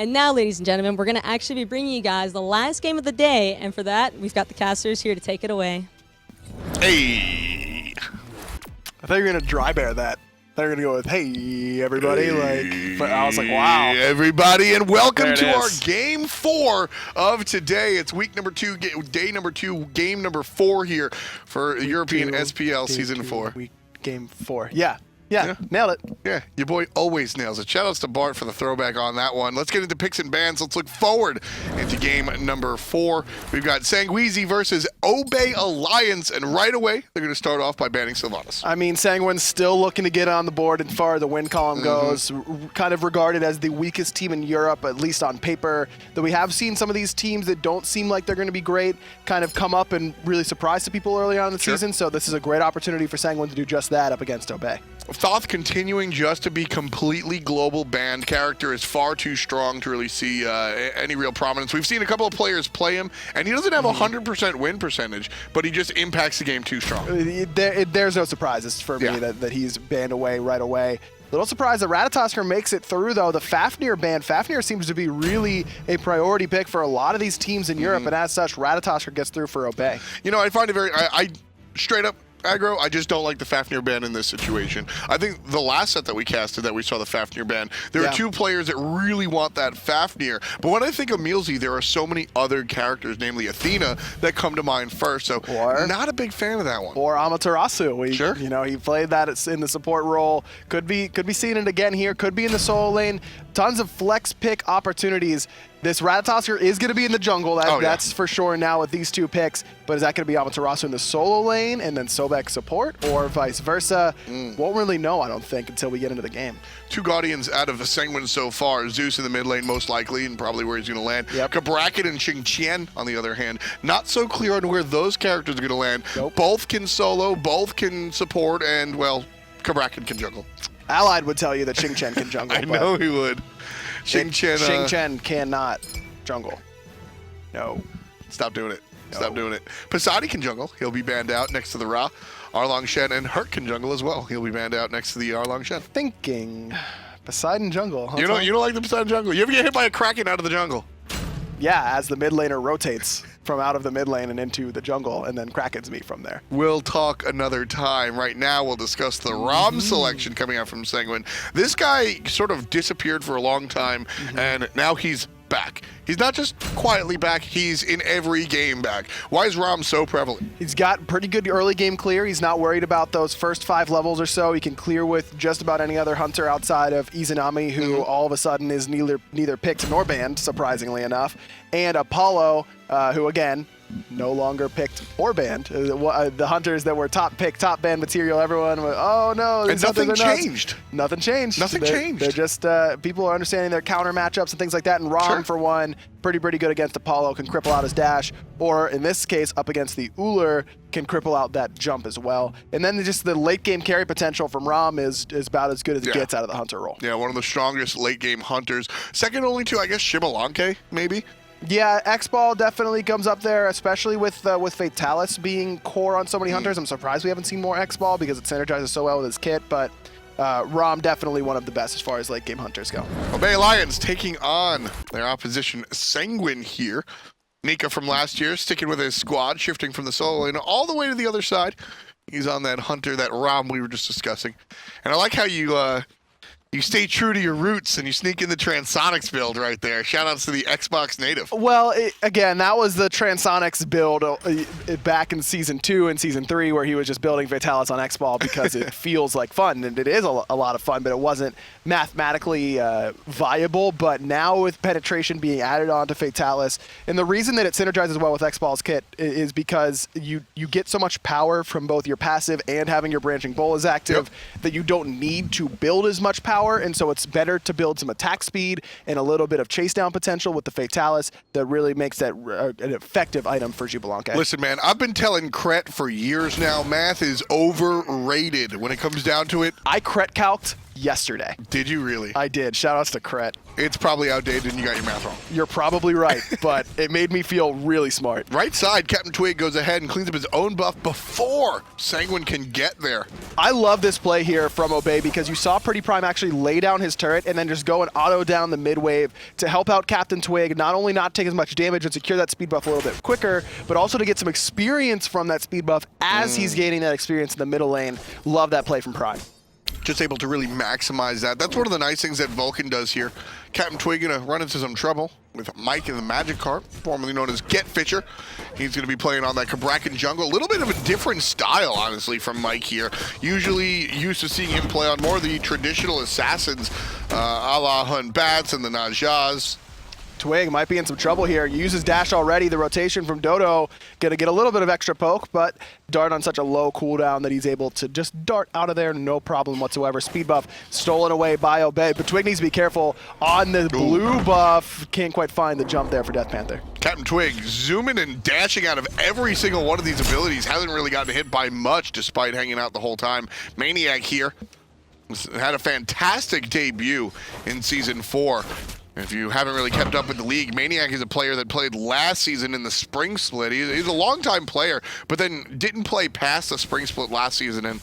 And now, ladies and gentlemen, we're going to actually be bringing you guys the last game of the day. And for that, we've got the casters here to take it away. Hey! I thought you were going to dry bear that. I thought you were going to go with, hey, everybody. But I was like, wow. Everybody, and welcome to our is. Game 4 of today. It's week number 2, day number 2, game number 4 here for European SPL Season 4. Game 4. Yeah, nailed it. Yeah, your boy always nails it. Shoutouts to Bart for the throwback on that one. Let's get into picks and bans. Let's look forward into game number 4. We've got Sanguine versus Obey Alliance, and right away, they're going to start off by banning Sylvanas. I mean, Sanguine's still looking to get on the board as far as the win column goes. Kind of regarded as the weakest team in Europe, at least on paper. Though we have seen some of these teams that don't seem like they're going to be great kind of come up and really surprise the people early on in the season. So this is a great opportunity for Sanguine to do just that up against Obey. Thoth continuing just to be completely global banned. Character is far too strong to really see any real prominence. We've seen a couple of players play him, and he doesn't have a 100% win percentage, but he just impacts the game too strong. There's no surprises for me that he's banned away right away. Little surprised that Ratatoskr makes it through, though. The Fafnir ban. Fafnir seems to be really a priority pick for a lot of these teams in Europe, and as such, Ratatoskr gets through for Obey. You know, I find it very... I straight up... aggro, I just don't like the Fafnir ban in this situation. I think the last set that we casted that we saw the Fafnir ban, there are two players that really want that Fafnir. But when I think of EmilZy, there are so many other characters, namely Athena, that come to mind first. So not a big fan of that one. Or Amaterasu. Sure. You know, he played that in the support role. Could be seeing it again here. Could be in the solo lane. Tons of flex pick opportunities. This Ratatoskr is going to be in the jungle. That's for sure now with these two picks. But is that going to be Amaterasu in the solo lane and then Sobek support, or vice versa? Won't really know, I don't think, until we get into the game. 2 Guardians out of Sanguine so far. Zeus in the mid lane most likely, and probably where he's going to land. Cabrakan and Xing Tian, on the other hand, not so clear on where those characters are going to land. Both can solo, both can support, and, well, Cabrakan can jungle. Allied would tell you that Xing Tian can jungle. I know he would. Xing Tian cannot jungle. No. Stop doing it. Stop doing it. Posadi can jungle. He'll be banned out next to the Ra. Arlong Shen and Hurt can jungle as well. He'll be banned out next to the Arlong Shen. Thinking Poseidon jungle. You don't like the Poseidon jungle? You ever get hit by a Kraken out of the jungle? Yeah, as the mid laner rotates from out of the mid lane and into the jungle, and then Krakens meet from there. We'll talk another time. Right now, we'll discuss the Ram selection coming out from Sanguine. This guy sort of disappeared for a long time, and now he's back. He's not just quietly back, he's in every game back. Why is Ram so prevalent? He's got pretty good early game clear. He's not worried about those first 5 levels or so. He can clear with just about any other hunter outside of Izanami, who all of a sudden is neither picked nor banned, surprisingly enough. And Apollo, who again, no longer picked or banned. The hunters that were top pick, top banned material, everyone went, oh no. And nothing changed. Nothing changed. Nothing changed. They're just, people are understanding their counter matchups and things like that. And Ram, for one, pretty good against Apollo, can cripple out his dash. Or in this case, up against the Ullr, can cripple out that jump as well. And then just the late game carry potential from Ram is about as good as it gets out of the hunter role. Yeah, one of the strongest late game hunters. Second only to, I guess, Xbalanque, maybe? Yeah, X-Ball definitely comes up there, especially with Fatalis being core on so many hunters. I'm surprised we haven't seen more X-Ball because it synergizes so well with his kit, but Ram definitely one of the best as far as late game hunters go. Obey Alliance taking on their opposition Sanguine here. Nika from last year sticking with his squad, shifting from the solo lane all the way to the other side. He's on that hunter, that Ram we were just discussing. And I like how you stay true to your roots and you sneak in the Transonics build right there. Shoutouts to the Xbox native. Well, again, that was the Transonics build back in Season 2 and Season 3 where he was just building Fatalis on X-Ball because it feels like fun, and it is a lot of fun, but it wasn't mathematically viable. But now with penetration being added onto Fatalis, and the reason that it synergizes well with X-Ball's kit is because you get so much power from both your passive and having your branching bowl as active that you don't need to build as much power. And so it's better to build some attack speed and a little bit of chase down potential with the Fatalis that really makes that an effective item for Xbalanque. Listen, man, I've been telling Cret for years now, math is overrated when it comes down to it. I Cret calced yesterday. Did you really? I did. Shoutouts to Cret. It's probably outdated and you got your math wrong. You're probably right, but it made me feel really smart. Right side, CaptainTwig goes ahead and cleans up his own buff before Sanguine can get there. I love this play here from Obey because you saw PrettyPriMe actually lay down his turret and then just go and auto down the mid wave to help out CaptainTwig, not only not take as much damage and secure that speed buff a little bit quicker, but also to get some experience from that speed buff as he's gaining that experience in the middle lane. Love that play from Prime. Just able to really maximize that. That's one of the nice things that Vulcan does here. CaptainTwig gonna run into some trouble with MikeTheMagikarp, formerly known as GetFisher. He's gonna be playing on that Cabrakan jungle. A little bit of a different style, honestly, from Mike here. Usually used to seeing him play on more of the traditional assassins, a la Hun Bats and the Najaz. Twig might be in some trouble here. Uses dash already. The rotation from Dodo gonna get a little bit of extra poke, but Dart on such a low cooldown that he's able to just dart out of there, no problem whatsoever. Speed buff stolen away by Obey, but Twig needs to be careful on the blue buff. Can't quite find the jump there for DeathPanter. CaptainTwig zooming and dashing out of every single one of these abilities. Hasn't really gotten hit by much despite hanging out the whole time. maniaKK here had a fantastic debut in Season 4. If you haven't really kept up with the league, maniaKK is a player that played last season in the Spring Split. He's a long-time player, but then didn't play past the Spring Split last season, and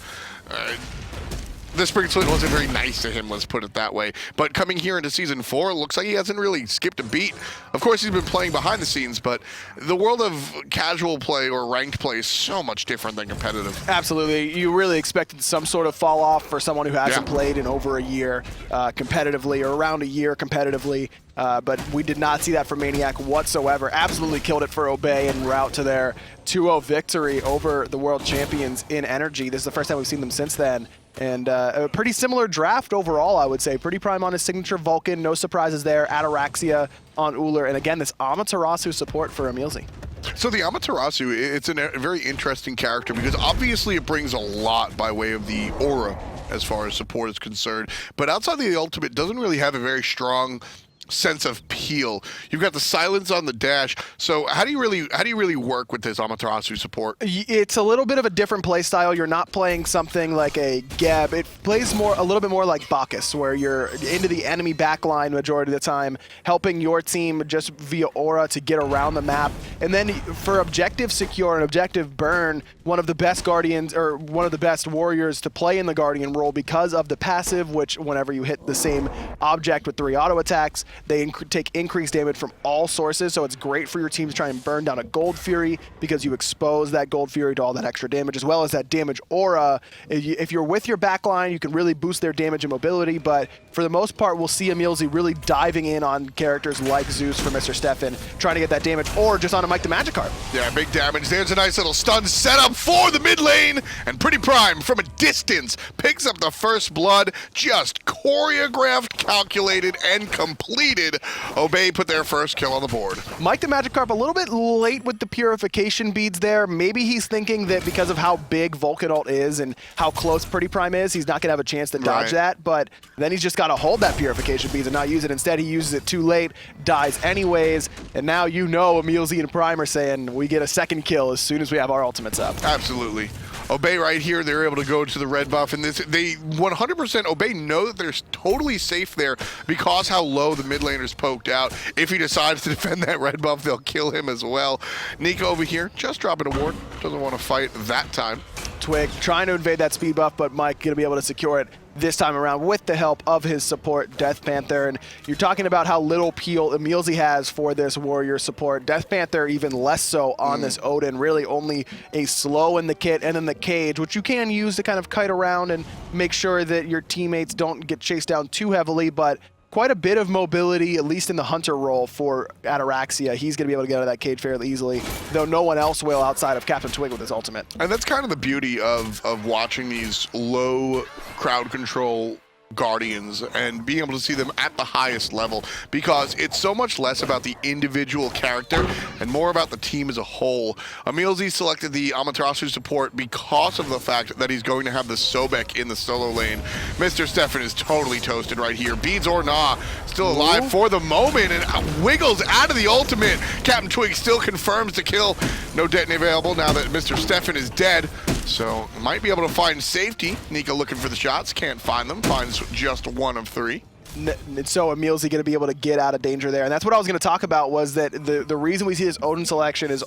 the Spring Split wasn't very nice to him, let's put it that way. But coming here into Season 4, it looks like he hasn't really skipped a beat. Of course, he's been playing behind the scenes, but the world of casual play or ranked play is so much different than competitive. Absolutely. You really expected some sort of fall off for someone who hasn't played in over a year competitively, or around a year competitively. But we did not see that from maniaKK whatsoever. Absolutely killed it for Obey en route to their 2-0 victory over the world champions in Energy. This is the first time we've seen them since then. And a pretty similar draft overall, I would say. PrettyPriMe on his signature Vulcan, no surprises there. Ataraxia on Ullr, and again, this Amaterasu support for EmilZy. So the Amaterasu, it's a very interesting character because obviously it brings a lot by way of the aura as far as support is concerned. But outside the ultimate, doesn't really have a very strong sense of peel. You've got the silence on the dash. So how do you really work with this Amaterasu support? It's a little bit of a different play style. You're not playing something like a Geb. It plays a little bit more like Bacchus, where you're into the enemy backline majority of the time, helping your team just via aura to get around the map. And then for objective secure and objective burn, one of the best Guardians, or one of the best warriors to play in the Guardian role because of the passive, which whenever you hit the same object with 3 auto attacks, they take increased damage from all sources, so it's great for your team to try and burn down a Gold Fury because you expose that Gold Fury to all that extra damage, as well as that damage aura. If you're with your backline, you can really boost their damage and mobility, but for the most part, we'll see EmilZy really diving in on characters like Zeus for Mr. Stefan, trying to get that damage, or just on a MikeTheMagikarp. Yeah, big damage. There's a nice little stun setup for the mid lane, and PrettyPriMe from a distance picks up the first blood, just choreographed, calculated, and completed. Obey put their first kill on the board. MikeTheMagikarp a little bit late with the purification beads there. Maybe he's thinking that because of how big Vulcan ult is and how close PrettyPriMe is, he's not going to have a chance to dodge that, but then he's just got to hold that purification beads and not use it. Instead, he uses it too late, dies anyways, and now you know EmilZy and Prime are saying we get a second kill as soon as we have our ultimates up. Absolutely. Obey right here, they're able to go to the red buff, and they 100% Obey know that they're totally safe there because how low the mid laner's poked out. If he decides to defend that red buff, they'll kill him as well. Nika over here, just dropping a ward, doesn't want to fight that time. Twig trying to invade that speed buff, but Mike going to be able to secure it this time around with the help of his support, DeathPanter. And you're talking about how little peel EmilZy has for this warrior support. DeathPanter even less so on this Odin, really only a slow in the kit and in the cage, which you can use to kind of kite around and make sure that your teammates don't get chased down too heavily, but quite a bit of mobility, at least in the hunter role for Ataraxia. He's going to be able to get out of that cage fairly easily, though no one else will outside of CaptainTwig with his ultimate. And that's kind of the beauty of watching these low crowd control Guardians and being able to see them at the highest level, because it's so much less about the individual character and more about the team as a whole. EmilZy selected the Amaterasu support because of the fact that he's going to have the Sobek in the solo lane. Mr. Stefan is totally toasted right here. Beads or nah, still alive for the moment and wiggles out of the ultimate. CaptainTwig still confirms the kill. No detonate available now that Mr. Stefan is dead. So might be able to find safety. Nika looking for the shots, can't find them, finds just 1 of 3. So EmilZy going to be able to get out of danger there. And that's what I was going to talk about, was that the reason we see this Odin selection is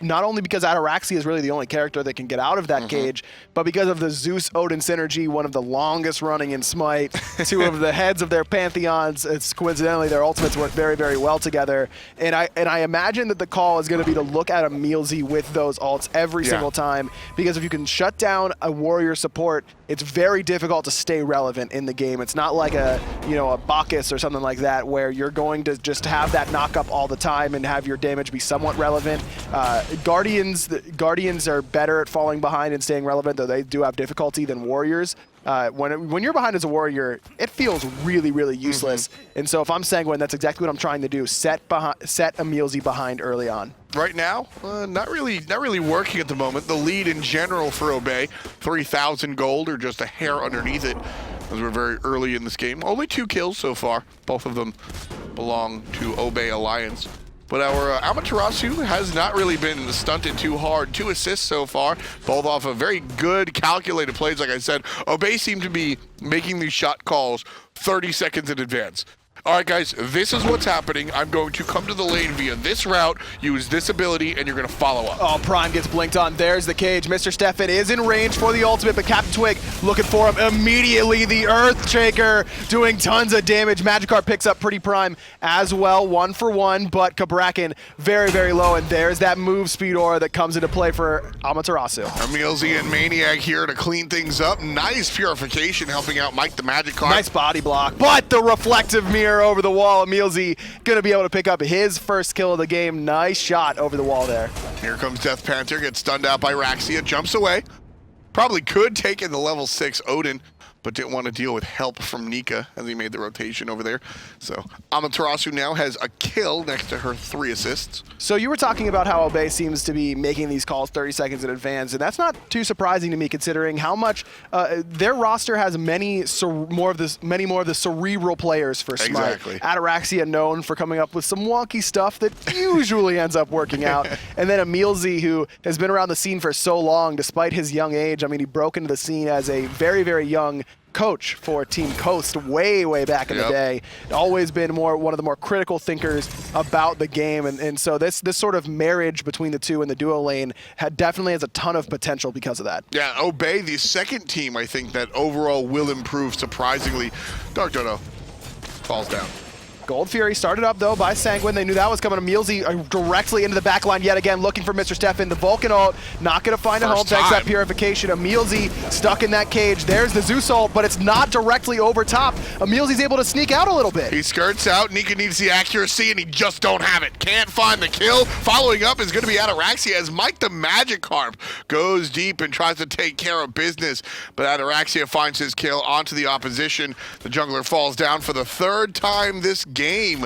not only because Ataraxia is really the only character that can get out of that cage, but because of the Zeus-Odin synergy, one of the longest running in SMITE, 2 of the heads of their pantheons. It's coincidentally their ultimates work very, very well together. And I imagine that the call is going to be to look at EmilZy with those ults every single time, because if you can shut down a warrior support, it's very difficult to stay relevant in the game. It's not like a Bacchus or something like that, where you're going to just have that knock up all the time and have your damage be somewhat relevant. Guardians are better at falling behind and staying relevant, though they do have difficulty, than warriors. When you're behind as a warrior, it feels really, really useless. And so if I'm Sanguine, that's exactly what I'm trying to do. Set EmilZy behind early on. Right now, not really working at the moment. The lead in general for Obey, 3,000 gold, or just a hair underneath it, as we're very early in this game. Only 2 kills so far. Both of them belong to Obey Alliance. But our Amaterasu has not really been stunted too hard. 2 assists so far, both off of very good calculated plays. Like I said, Obey seem to be making these shot calls 30 seconds in advance. All right, guys, this is what's happening. I'm going to come to the lane via this route, use this ability, and you're going to follow up. Oh, Prime gets blinked on. There's the cage. Mr. Stefan is in range for the ultimate, but CaptainTwig looking for him immediately. The Earthshaker doing tons of damage. Magikarp picks up PrettyPriMe as well, 1 for 1, but Cabrakan very, very low, and there's that move speed aura that comes into play for Amaterasu. EmilZy and maniaKK here to clean things up. Nice purification helping out MikeTheMagikarp. Nice body block, but the reflective mirror over the wall. EmilZy gonna be able to pick up his first kill of the game. Nice shot over the wall there. Here comes DeathPanter, gets stunned out by Ataraxia, jumps away. Probably could take in the level 6 Odin, but didn't want to deal with help from Nika as he made the rotation over there. So Amaterasu now has a kill next to her 3 assists. So you were talking about how Obey seems to be making these calls 30 seconds in advance, and that's not too surprising to me, considering how much their roster has many more of the cerebral players for SMITE. Exactly. Ataraxia known for coming up with some wonky stuff that usually ends up working out, and then EmilZy, who has been around the scene for so long despite his young age. I mean, he broke into the scene as a very, very young coach for Team Coast way, way back in the day. Always been one of the more critical thinkers about the game, and so this sort of marriage between the two in the duo lane definitely has a ton of potential because of that. Yeah, Obey, the second team, I think, that overall will improve surprisingly. DeathDodo falls down. Gold Fury started up, though, by Sanguine. They knew that was coming. EmilZy directly into the back line yet again, looking for Mr. Stefan. The Vulcan ult, not going to find a home, thanks to that purification. EmilZy stuck in that cage. There's the Zeus ult, but it's not directly over top. EmilZy's able to sneak out a little bit. He skirts out. Nika needs the accuracy, and he just don't have it. Can't find the kill. Following up is going to be Ataraxia as MikeTheMagikarp goes deep and tries to take care of business, but Ataraxia finds his kill onto the opposition. The jungler falls down for the 3rd time this game.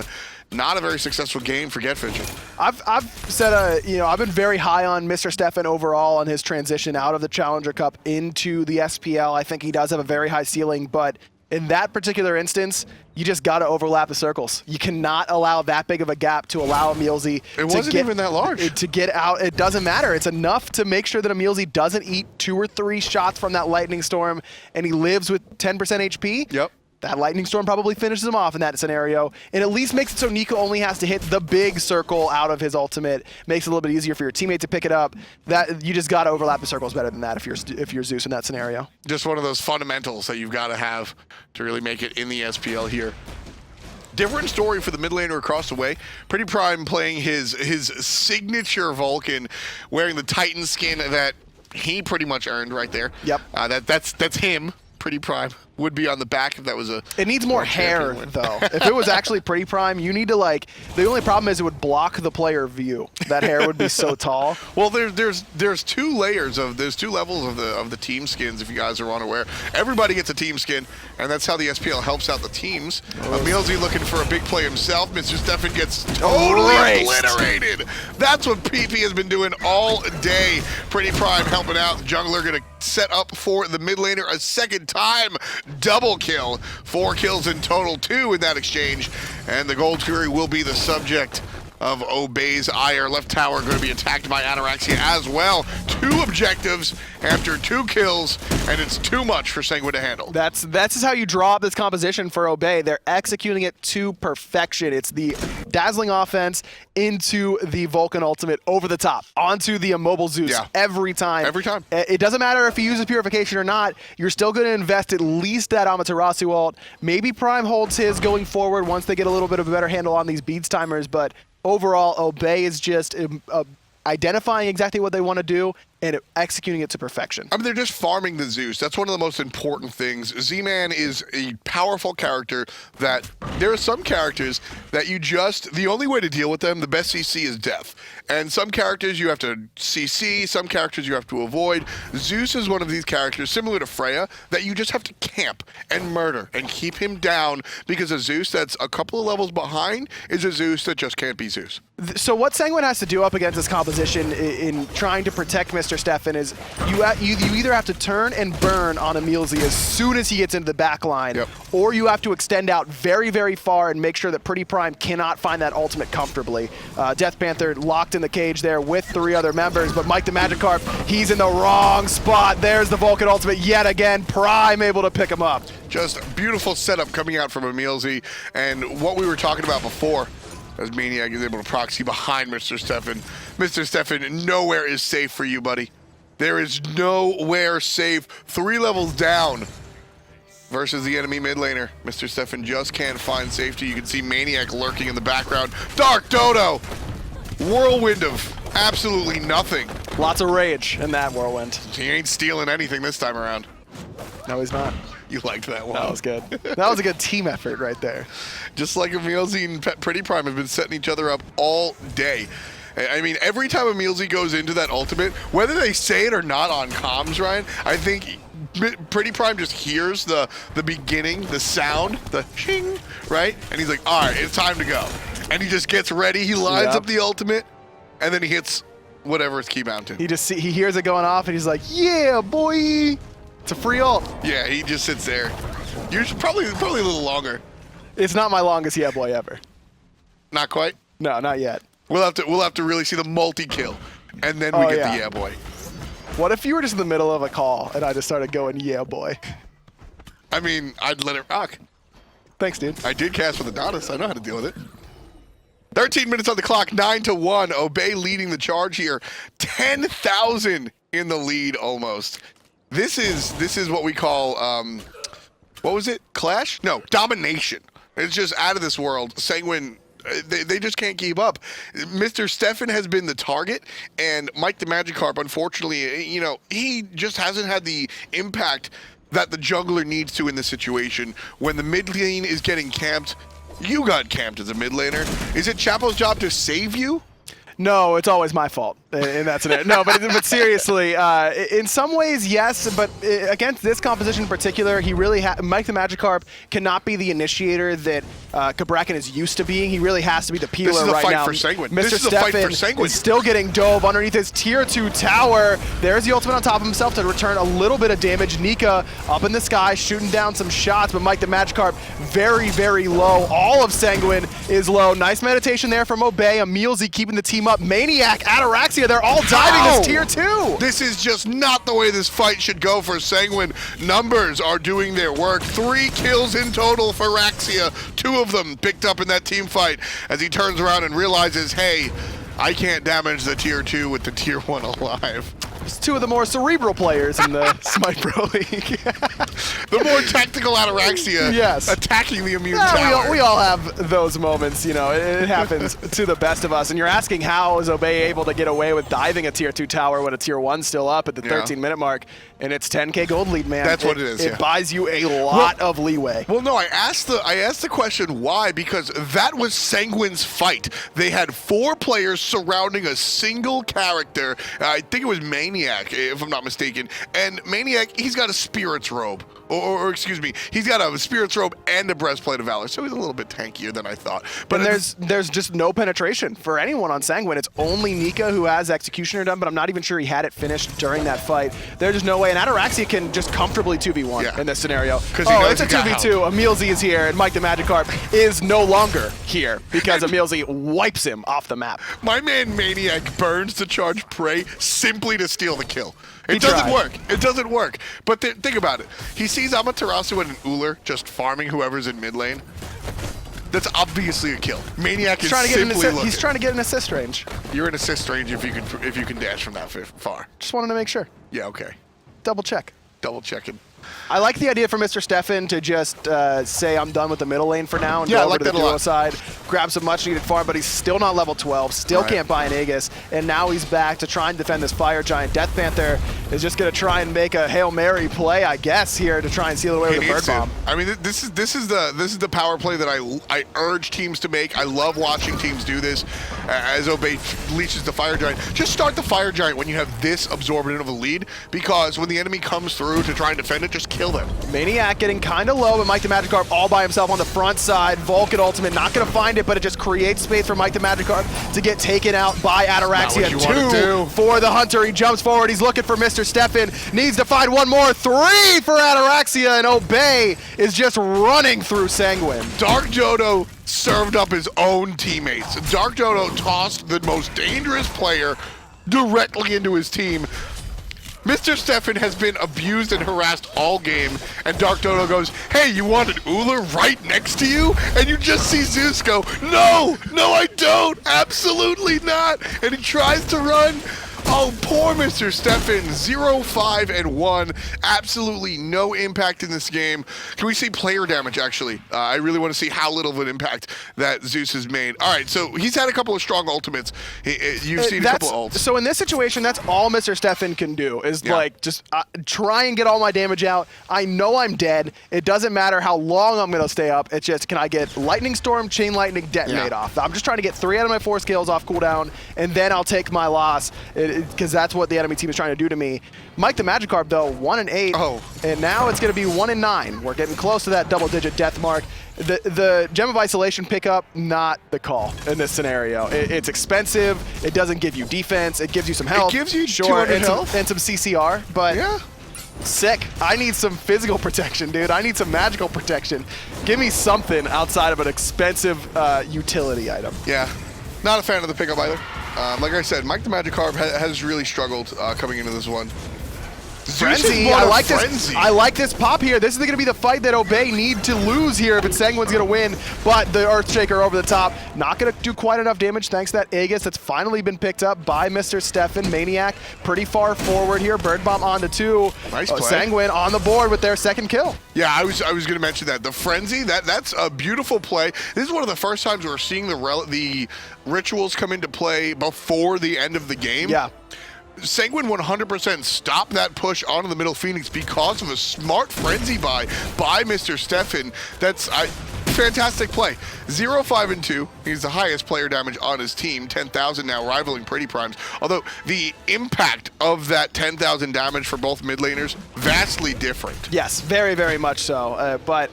Not a very successful game for GetFisher. I've said, I've been very high on Mr. Stefan overall on his transition out of the Challenger Cup into the SPL. I think he does have a very high ceiling, but in that particular instance, you just got to overlap the circles. You cannot allow that big of a gap to allow EmilZy It wasn't even that large. To get out. It doesn't matter. It's enough to make sure that EmilZy doesn't eat 2 or 3 shots from that lightning storm, and he lives with 10% HP. Yep. That lightning storm probably finishes him off in that scenario, and at least makes it so Nika only has to hit the big circle out of his ultimate. Makes it a little bit easier for your teammate to pick it up. That you just got to overlap the circles better than that if you're Zeus in that scenario. Just one of those fundamentals that you've got to have to really make it in the SPL here. Different story for the mid laner across the way. PrettyPriMe playing his signature Vulcan, wearing the Titan skin that he pretty much earned right there. Yep. That's him. PrettyPriMe would be on the back if that was a... It needs more hair, though. If it was actually PrettyPriMe, you need to, like... The only problem is it would block the player view. That hair would be so tall. Well, there's 2 layers of... There's 2 levels of the team skins, if you guys are unaware. Everybody gets a team skin, and that's how the SPL helps out the teams. EmilZy looking for a big play himself. Mr. Stefan gets totally obliterated. That's what PP has been doing all day. PrettyPriMe helping out. The jungler going to set up for the mid laner a second time. Double kill. 4 kills in total, 2 in that exchange. And the Gold Fury will be the subject of Obey's ire. Left tower going to be attacked by Ataraxia as well. 2 objectives after 2 kills, and it's too much for Sanguine to handle. That's just how you draw up this composition for Obey. They're executing it to perfection. It's the dazzling offense into the Vulcan ultimate over the top, onto the immobile Zeus every time. Every time. It doesn't matter if he uses Purification or not, you're still going to invest at least that Amaterasu ult. Maybe Prime holds his going forward once they get a little bit of a better handle on these beats timers, but overall, Obey is just identifying exactly what they want to do and executing it to perfection. I mean, they're just farming the Zeus. That's one of the most important things. Z-Man is a powerful character that there are some characters that the only way to deal with them, the best CC is death. And some characters you have to CC, some characters you have to avoid. Zeus is one of these characters, similar to Freya, that you just have to camp and murder and keep him down, because a Zeus that's a couple of levels behind is a Zeus that just can't be Zeus. So what Sanguine has to do up against this composition in trying to protect Mr. Stefan is you either have to turn and burn on EmilZy as soon as he gets into the back line, or you have to extend out very, very far and make sure that PrettyPriMe cannot find that ultimate comfortably. DeathPanter locked in the cage there with 3 other members, but MikeTheMagikarp, he's in the wrong spot. There's the Vulcan ultimate yet again. Prime able to pick him up. Just beautiful setup coming out from EmilZy, and what we were talking about before, as maniaKK is able to proxy behind Mr. Stefan. Mr. Stefan, nowhere is safe for you, buddy. There is nowhere safe. 3 levels down versus the enemy mid laner. Mr. Stefan just can't find safety. You can see maniaKK lurking in the background. DeathDodo! Whirlwind of absolutely nothing. Lots of rage in that whirlwind. He ain't stealing anything this time around. No, he's not. You liked that one. That was good. That was a good team effort right there. Just like EmilZy and PrettyPriMe have been setting each other up all day. I mean, every time EmilZy goes into that ultimate, whether they say it or not on comms, Ryan, I think PrettyPriMe just hears the beginning, the sound, the ching, right? And he's like, all right, it's time to go. And he just gets ready. He lines up the ultimate, and then he hits whatever it's keybound to. He hears it going off, and he's like, yeah, boy. It's a free ult. Yeah, he just sits there. You're probably a little longer. It's not my longest yeah boy ever. Not quite? No, not yet. We'll have to really see the multi-kill, and then we get the yeah boy. What if you were just in the middle of a call and I just started going yeah boy? I mean, I'd let it rock. Thanks, dude. I did cast with Adonis. I know how to deal with it. 13 minutes on the clock, 9-1. Obey leading the charge here. 10,000 in the lead almost. This is what we call what was it? Clash? No, domination. It's just out of this world. Sanguine, they just can't keep up. Mr. Stefan has been the target, and MikeTheMagikarp, unfortunately, you know, he just hasn't had the impact that the jungler needs to in this situation. When the mid lane is getting camped, you got camped as a mid laner. Is it Chapo's job to save you? No, it's always my fault in that scenario. No, but seriously, in some ways, yes, but against this composition in particular, he really MikeTheMagikarp cannot be the initiator that Cabrakan is used to being. He really has to be the peeler right now. This is a fight for Sanguine. Mr. Stefan is still getting dove underneath his tier 2 tower. There's the ultimate on top of himself to return a little bit of damage. Nika up in the sky, shooting down some shots, but MikeTheMagikarp very, very low. All of Sanguine is low. Nice meditation there from Obey. EmilZy keeping the team up. maniaKK, Ataraxia, they're all diving as tier 2. This is just not the way this fight should go for Sanguine. Numbers are doing their work. 3 kills in total for Ataraxia. 2 of them picked up in that team fight as he turns around and realizes, hey, I can't damage the tier 2 with the tier 1 alive. It's 2 of the more cerebral players in the SMITE Pro League. The more tactical Ataraxia attacking the immune tower. We all have those moments, you know, it happens to the best of us. And you're asking how is Obey able to get away with diving a tier 2 tower when a tier 1's still up at the 13-minute mark, and it's 10K gold lead, man. That's what it is. It buys you a lot of leeway. Well, no, I asked the question why, because that was Sanguine's fight. They had 4 players surrounding a single character. I think it was maniaKK, if I'm not mistaken. And maniaKK, he's got a spirit's robe. or excuse me, he's got a Spirit's Robe and a Breastplate of Valor, so he's a little bit tankier than I thought. But there's just no penetration for anyone on Sanguine. It's only Nika who has Executioner done, but I'm not even sure he had it finished during that fight. There's just no way, and Ataraxia can just comfortably 2v1 in this scenario. Oh, it's a 2v2. EmilZy is here, and MikeTheMagikarp is no longer here because EmilZy wipes him off the map. My man Maniac burns to charge Prey simply to steal the kill. It doesn't work. It doesn't work. But think about it. He sees Amaterasu and an Ullr just farming whoever's in mid lane. That's obviously a kill. Maniac is simply looking. He's trying to get an assist range. You're in assist range if you can dash from that far. Just wanted to make sure. Yeah, okay. Double check. Double checking. I like the idea for Mr. Stefan to just say I'm done with the middle lane for now and go over to the duo side, grab some much needed farm, but he's still not level 12, still can't buy an Aegis, and now he's back to try and defend this Fire Giant. DeathPanter is just going to try and make a Hail Mary play, I guess, here to try and seal away with a Bird Bomb. I mean, this is the power play that I urge teams to make. I love watching teams do this as Obey leashes the Fire Giant. Just start the Fire Giant when you have this absorbent of a lead, because when the enemy comes through to try and defend it, just kill them. Maniac getting kind of low, but MikeTheMagikarp all by himself on the front side. Vulcan ultimate, not going to find it, but it just creates space for MikeTheMagikarp to get taken out by Ataraxia. 2 for the Hunter. He jumps forward. He's looking for Mr. Stefan. Needs to find one more. 3 for Ataraxia, and Obey is just running through Sanguine. DeathDodo served up his own teammates. DeathDodo tossed the most dangerous player directly into his team. Mr. Stefan has been abused and harassed all game, and DeathDodo goes, hey, you want an Ullr right next to you? And you just see Zeus go, no, I don't, absolutely not. And he tries to run. Oh, poor Mr. Stefan, 0-5-1, absolutely no impact in this game. Can we see player damage, actually? I really want to see how little of an impact that Zeus has made. All right, so he's had a couple of strong ultimates. You've seen a couple of ults. So in this situation, that's all Mr. Stefan can do, is like just try and get all my damage out. I know I'm dead. It doesn't matter how long I'm going to stay up. It's just, can I get Lightning Storm, Chain Lightning, Detonate off? I'm just trying to get 3 out of my 4 skills off cooldown, and then I'll take my loss. Because that's what the enemy team is trying to do to me. MikeTheMagikarp, though, 1-8, and now it's going to be 1-9. We're getting close to that double-digit death mark. The Gem of Isolation pickup, not the call in this scenario. It's expensive. It doesn't give you defense. It gives you some health. It gives you 200 health and some CCR, but sick. I need some physical protection, dude. I need some magical protection. Give me something outside of an expensive utility item. Yeah, not a fan of the pickup either. Like I said, MikeTheMagikarp has really struggled coming into this one. Frenzy. I like this. I like this pop here. This is going to be the fight that Obey need to lose here if it's Sanguine's going to win. But the Earthshaker over the top, not going to do quite enough damage thanks to that Aegis that's finally been picked up by Mr. Stefan. Maniac pretty far forward here. Bird Bomb onto 2. Nice play. Sanguine on the board with their second kill. Yeah, I was going to mention that. The Frenzy, that's a beautiful play. This is one of the first times we're seeing the rituals come into play before the end of the game. Yeah. Sanguine 100% stopped that push onto the middle Phoenix because of a smart Frenzy buy by Mr. Stefan. That's fantastic play. 0-5-2. He's the highest player damage on his team. 10,000 now, rivaling PrettyPrime's. Although the impact of that 10,000 damage for both mid laners, vastly different. Yes, very, very much so. But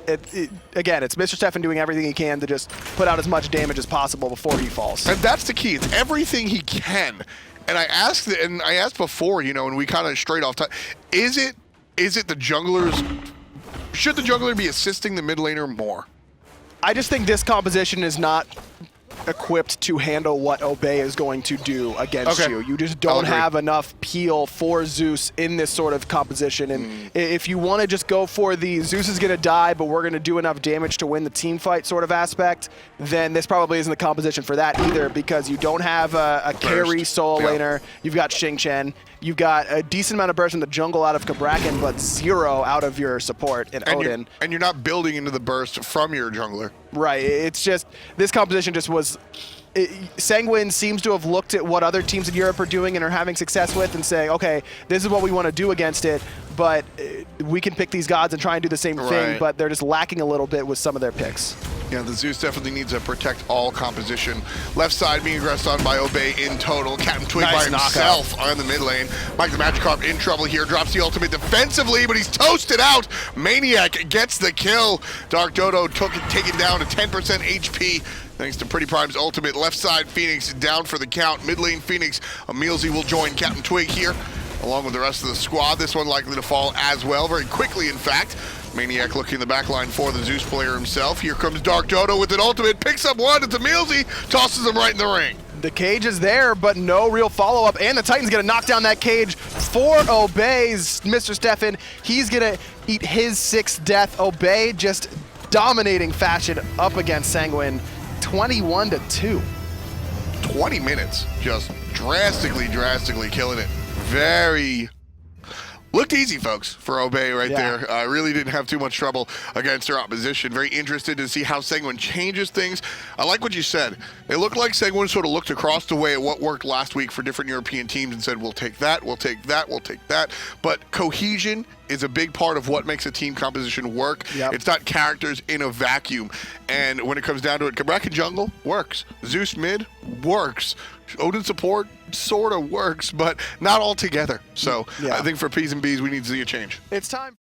again, it's Mr. Stefan doing everything he can to just put out as much damage as possible before he falls. And that's the key. It's everything he can. And I asked before, you know, and we kind of straight off time, is it the junglers? Should the jungler be assisting the mid laner more? I just think this composition is not equipped to handle what Obey is going to do against you. You just don't have enough peel for Zeus in this sort of composition. And if you want to just go for the Zeus is going to die, but we're going to do enough damage to win the team fight sort of aspect, then this probably isn't the composition for that either, because you don't have a carry solo laner. You've got Xing. You've got a decent amount of burst in the jungle out of Cabrakan, but 0 out of your support in Odin. And you're not building into the burst from your jungler. Right. It's just, this composition just was... Sanguine seems to have looked at what other teams in Europe are doing and are having success with and saying, okay, this is what we want to do against it, but we can pick these gods and try and do the same thing, but they're just lacking a little bit with some of their picks. Yeah, the Zeus definitely needs to protect all composition. Left side being aggressed on by Obey in total. CaptainTwig by himself on the mid lane. MikeTheMagikarp in trouble here. Drops the ultimate defensively, but he's toasted out. Maniac gets the kill. DeathDodo taken down to 10% HP. Thanks to PrettyPrime's ultimate. Left side Phoenix down for the count. Mid lane Phoenix. EmilZy will join CaptainTwig here, along with the rest of the squad. This one likely to fall as well, very quickly in fact. Maniac looking in the back line for the Zeus player himself. Here comes DeathDodo with an ultimate, picks up one, it's EmilZy, tosses him right in the ring. The cage is there, but no real follow-up, and the Titan's gonna knock down that cage for Obey's Mr. Stefan. He's gonna eat his 6th death. Obey just dominating fashion up against Sanguine, 21-2. 20 minutes, just drastically killing it. Looked easy, folks, for Obey right there. Really didn't have too much trouble against their opposition. Very interested to see how Sanguine changes things. I like what you said. It looked like Sanguine sort of looked across the way at what worked last week for different European teams and said, we'll take that, we'll take that, we'll take that. But cohesion is a big part of what makes a team composition work. It's not characters in a vacuum. And when it comes down to it, Cabrakan jungle works. Zeus mid works. Odin support sort of works, but not all together. So I think for P's and B's, we need to see a change. It's time.